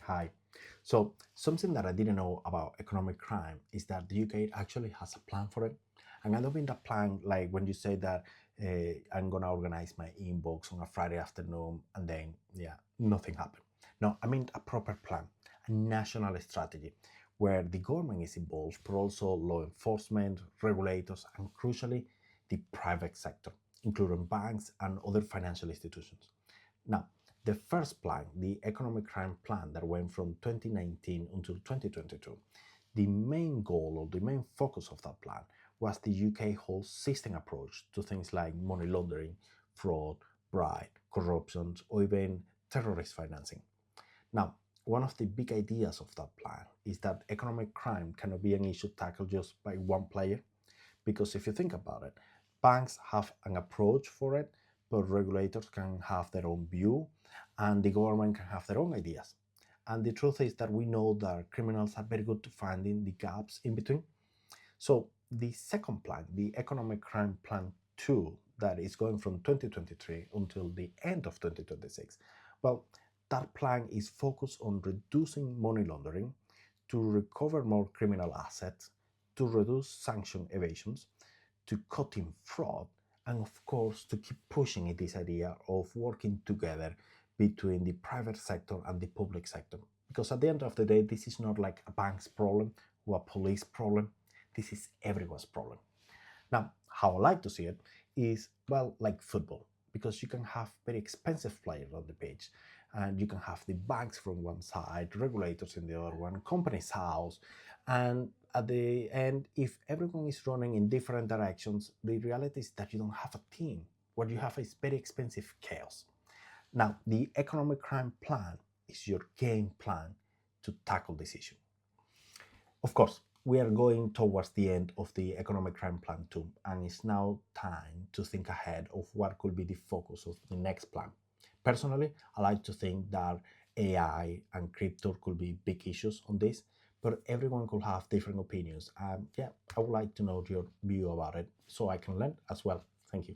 Hi. So, something that I didn't know about economic crime is that the UK actually has a plan for it. And I don't mean that plan like when you say that I'm going to organize my inbox on a Friday afternoon and then, yeah, nothing happened. No, I mean a proper plan, a national strategy where the government is involved, but also law enforcement, regulators, and crucially, the private sector, including banks and other financial institutions. Now, the first plan, the economic crime plan that went from 2019 until 2022, the main goal or the main focus of that plan was the UK whole system approach to things like money laundering, fraud, bribe, corruption, or even terrorist financing. Now, one of the big ideas of that plan is that economic crime cannot be an issue tackled just by one player. Because if you think about it, banks have an approach for it, but regulators can have their own view and the government can have their own ideas. And the truth is that we know that criminals are very good to finding the gaps in between. So the second plan, the Economic Crime Plan 2, that is going from 2023 until the end of 2026, well, that plan is focused on reducing money laundering, to recover more criminal assets, to reduce sanction evasions, to cut in fraud, and of course to keep pushing it this idea of working together between the private sector and the public sector. Because at the end of the day, this is not like a bank's problem or a police problem. This is everyone's problem. Now, how I like to see it is, well, like football, because you can have very expensive players on the pitch, and you can have the banks from one side, regulators in the other one, companies' house, and at the end, if everyone is running in different directions, the reality is that you don't have a team. What you have is very expensive chaos. Now, the economic crime plan is your game plan to tackle this issue. Of course, we are going towards the end of the economic crime plan too, and it's now time to think ahead of what could be the focus of the next plan. Personally, I like to think that AI and crypto could be big issues on this, but everyone could have different opinions. Yeah, I would like to know your view about it so I can learn as well. Thank you.